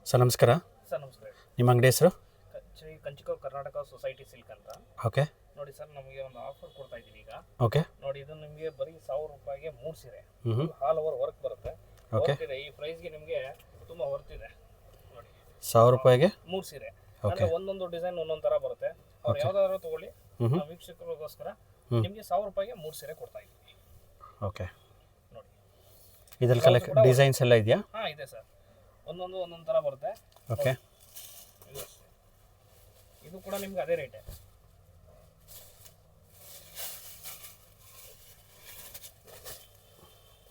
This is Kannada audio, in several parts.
ಸರ್ ನಮಸ್ಕಾರ. ಸರ್ ನಮಸ್ಕಾರ. ನಿಮ್ಮ ಅಂಗಡಿ ಹೆಸರು? ಶ್ರೀ ಕಂಚಿಕೋ ಕರ್ನಾಟಕ ಸೊಸೈಟಿ ಸಿಲ್ಕ್ ಅಂತ. ಓಕೆ. ನೋಡಿ ಸರ್, ನಮಗೆ ಒಂದು ಆಫರ್ ಕೊಡ್ತಾ ಇದ್ದೀವಿ ಈಗ. ಓಕೆ. ನೋಡಿ, ಇದು ನಿಮಗೆ ಬರೀ 1000 ರೂಪಾಯಿಗೆ 3 ಸೀರೆ, ಹ್ಞೂ. ಆಲ್ ಓವರ್ ವರ್ಕ್ ಬರುತ್ತೆ. ಓಕೆ. ಈ ಪ್ರೈಸ್ಗೆ ನಿಮಗೆ ತುಂಬ ವರ್ತ್ ಇದೆ. ನೋಡಿ, 1000 ರೂಪಾಯಿಗೆ 3 ಸೀರೆ. ಓಕೆ. ಅಂದರೆ ಒಂದೊಂದು ಡಿಸೈನ್ ಒಂದೊಂದು ಥರ ಬರುತ್ತೆ. ಅವ್ರು ಯಾವ್ದಾದ್ರು ತಗೊಳ್ಳಿ, ಹ್ಞೂ. ವೀಕ್ಷಕರಿಗೋಸ್ಕರ ನಿಮಗೆ 1000 ರೂಪಾಯಿಗೆ 3 ಸೀರೆ ಕೊಡ್ತಾ ಇದ್ದೀವಿ. ಓಕೆ. ನೋಡಿ, ಇದ್ರಲ್ಲಿ ಡಿಸೈನ್ಸ್ ಎಲ್ಲ ಇದೆಯಾ? ಹಾಂ, ಇದೆ ಸರ್. ಒಂದೊಂದು ಥರ ಬರುತ್ತೆ. ಓಕೆ. ಇದು ಕೂಡ ನಿಮ್ಗೆ ಅದೇ ರೇಟೇ.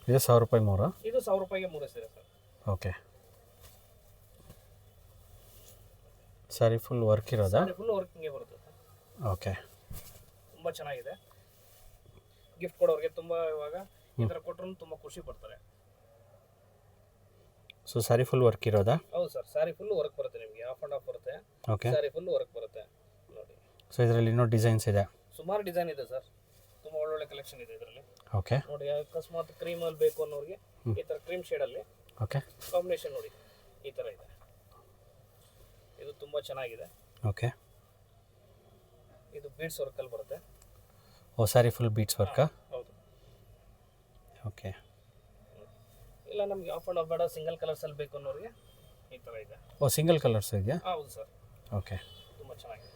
ಇದು 1000 ರೂಪಾಯಿ 3? ಇದು 1000 ರೂಪಾಯಿಗೆ 3 ಸೀರೆ ಸರ್. ಓಕೆ. ಸಾರಿ ಫುಲ್ ವರ್ಕ್ ಇರೋದಾ? ಫುಲ್ ವರ್ಕಿಂಗೇ ಬರುತ್ತೆ ಸರ್. ಓಕೆ. ತುಂಬ ಚೆನ್ನಾಗಿದೆ. ಗಿಫ್ಟ್ ಕೊಡೋರಿಗೆ ತುಂಬ ಇವಾಗ ಈ ಥರ ಕೊಟ್ಟರು ತುಂಬ ಖುಷಿ ಪಡ್ತಾರೆ. ಸೊ ಸಾರಿ ಫುಲ್ ವರ್ಕ್ ಇರೋದಾ? ಹೌದು ಸರ್, ಸ್ಯಾರಿ ಫುಲ್ ವರ್ಕ್ ಬರುತ್ತೆ ನಿಮಗೆ. ಆಫ್ ಆ್ಯಂಡ್ ಆಫ್ ಬರುತ್ತೆ. ಓಕೆ. ಸ್ಯಾರಿ ಫುಲ್ ವರ್ಕ್ ಬರುತ್ತೆ. ನೋಡಿ, ಸೊ ಇದರಲ್ಲಿ ಇನ್ನೂ ಡಿಸೈನ್ಸ್ ಇದೆ? ಸುಮಾರು ಡಿಸೈನ್ ಇದೆ ಸರ್. ತುಂಬ ಒಳ್ಳೊಳ್ಳೆ ಕಲೆಕ್ಷನ್ ಇದೆ ಇದರಲ್ಲಿ. ಓಕೆ. ನೋಡಿ, ಅಕಸ್ಮಾತ್ ಕ್ರೀಮಲ್ಲಿ ಬೇಕು ಅನ್ನೋರಿಗೆ ಈ ಥರ ಕ್ರೀಮ್ ಶೇಡಲ್ಲಿ ಓಕೆ ಕಾಂಬಿನೇಷನ್ ನೋಡಿ ಈ ಥರ ಇದೆ. ಇದು ತುಂಬ ಚೆನ್ನಾಗಿದೆ. ಓಕೆ. ಇದು ಬೀಡ್ಸ್ ವರ್ಕಲ್ಲಿ ಬರುತ್ತೆ. ಓ, ಸಾರಿ ಫುಲ್ ಬೀಟ್ಸ್ ವರ್ಕಾ? ಹೌದು. ಓಕೆ. ಇಲ್ಲ, ನಮಗೆ ಆಫ್ ಆ್ಯಂಡ್ ಆಫ್ ಬೇಡ, ಸಿಂಗಲ್ ಕಲರ್ಸಲ್ಲಿ ಬೇಕು ಅನ್ನೋರಿಗೆ ಈ ಥರ ಇದೆ. ಓ, ಸಿಂಗಲ್ ಕಲರ್ಸ್ ಇದೆಯಾ? ಹೌದು ಸರ್. ಓಕೆ. ತುಂಬ ಚೆನ್ನಾಗಿದೆ.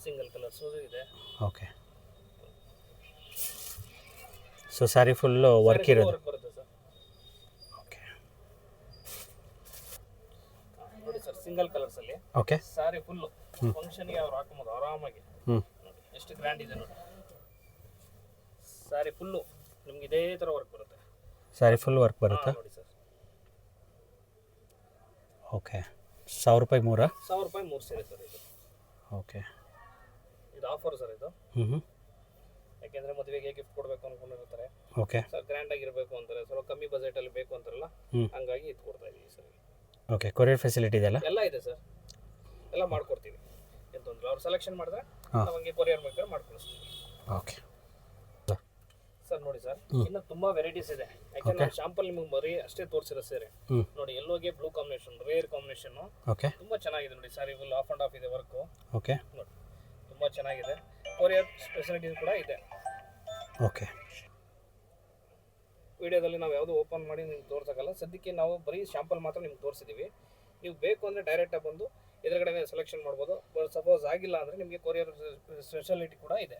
ಸಿಂಗಲ್ ಕಲರ್ಸು ಇದೆ. Okay. So sari full work ಇರೋದು? ವರ್ಕ್ ಬರುತ್ತೆ ಸರ್. ಓಕೆ. ನೋಡಿ ಸರ್, ಸಿಂಗಲ್ ಕಲರ್ಸಲ್ಲಿ ಓಕೆ. ಸ್ಯಾರಿ ಫುಲ್ಲು ಫಂಕ್ಷನ್ಗೆ ಅವ್ರು ಹಾಕೋಬೋದು ಆರಾಮಾಗಿ. ಹ್ಞೂ. ನೋಡಿ ಎಷ್ಟು ಗ್ರ್ಯಾಂಡ್ ಇದೆ ನೋಡಿ. ಸ್ಯಾರಿ ಫುಲ್ಲು ನಿಮ್ಗೆ ಇದೇ ಥರ ವರ್ಕ್ ಬರುತ್ತೆ. ಸ್ಯಾರಿ ಫುಲ್ ವರ್ಕ್ ಬರುತ್ತಾ? ನೋಡಿ ಸರ್. ಓಕೆ. 1000 ರೂಪಾಯಿ 3? 1000 ರೂಪಾಯಿ 3 ಸೀರೆ ಸರ್ ಇದು. ಓಕೆ. ಇದು ಆಫರ್ ಸರ್ ಇದು. ಹ್ಞೂ. ಯಾಕೆಂದರೆ ಮದುವೆಗೆ ಗಿಫ್ಟ್ ಕೊಡಬೇಕು ಅಂದ್ಕೊಂಡಿರ್ತಾರೆ ಓಕೆ. ಸರ್, ಗ್ರ್ಯಾಂಡಾಗಿ ಇರಬೇಕು ಅಂತಾರೆ, ಸ್ವಲ್ಪ ಕಮ್ಮಿ ಬಜೆಟಲ್ಲಿ ಬೇಕು ಅಂತಾರಲ್ಲ, ಹಂಗಾಗಿ ಇದು ಕೊಡ್ತಾ ಇದ್ದೀವಿ ಸರ್. ಓಕೆ. ಕೊರಿಯರ್ ಫೆಸಿಲಿಟಿ ಇದೆಯಲ್ಲ? ಎಲ್ಲ ಇದೆ ಸರ್, ಎಲ್ಲ ಮಾಡ್ಕೊಡ್ತೀವಿ. ಏನು ತೊಂದರೆ, ಅವ್ರು ಸೆಲೆಕ್ಷನ್ ಮಾಡಿದ್ರೆ ಹಾಂ. ನಾವು ಹಂಗೆ ಕೊರಿಯರ್ ಬೇಕಾದ್ರೆ ಮಾಡ್ಕೊಡಿಸ್ತೀವಿ. ಓಕೆ. ಸರ್ ನೋಡಿ ಸರ್, ಇನ್ನು ತುಂಬ ವೆರೈಟೀಸ್ ಇದೆ. ಯಾಕೆಂದ್ರೆ ಶಾಂಪಲ್ ನಿಮಗೆ ಬರೀ ಅಷ್ಟೇ ತೋರಿಸಿರೋ ಸೀರೆ. ನೋಡಿ, ಎಲ್ಲೋಗೆ blue combination, rare combination, okay. ತುಂಬ ಚೆನ್ನಾಗಿದೆ ನೋಡಿ. Sari full half and half ಇದೆ ವರ್ಕು. ಓಕೆ. ನೋಡಿ, ತುಂಬ ಚೆನ್ನಾಗಿದೆ. ಕೊರಿಯರ್ ಫೆಸಿಲಿಟೀಸ್ ಕೂಡ ಇದೆ. ಓಕೆ. ವಿಡಿಯೋದಲ್ಲಿ ನಾವು ಯಾವುದು ಓಪನ್ ಮಾಡಿ ನಿಮ್ಗೆ ತೋರ್ಸೋಕ್ಕಲ್ಲ. ಸದ್ಯಕ್ಕೆ ನಾವು ಬರೀ ಶಾಂಪಲ್ ಮಾತ್ರ ನಿಮ್ಗೆ ತೋರಿಸಿದ್ದೀವಿ. ನೀವು ಬೇಕು ಅಂದರೆ ಡೈರೆಕ್ಟಾಗಿ ಬಂದು ಎದುರುಗಡೆ ಸೆಲೆಕ್ಷನ್ ಮಾಡ್ಬೋದು. ಸಪೋಸ್ ಆಗಿಲ್ಲ ಅಂದರೆ ನಿಮಗೆ ಕೊರಿಯರ್ ಸ್ಪೆಷಾಲಿಟಿ ಕೂಡ ಇದೆ.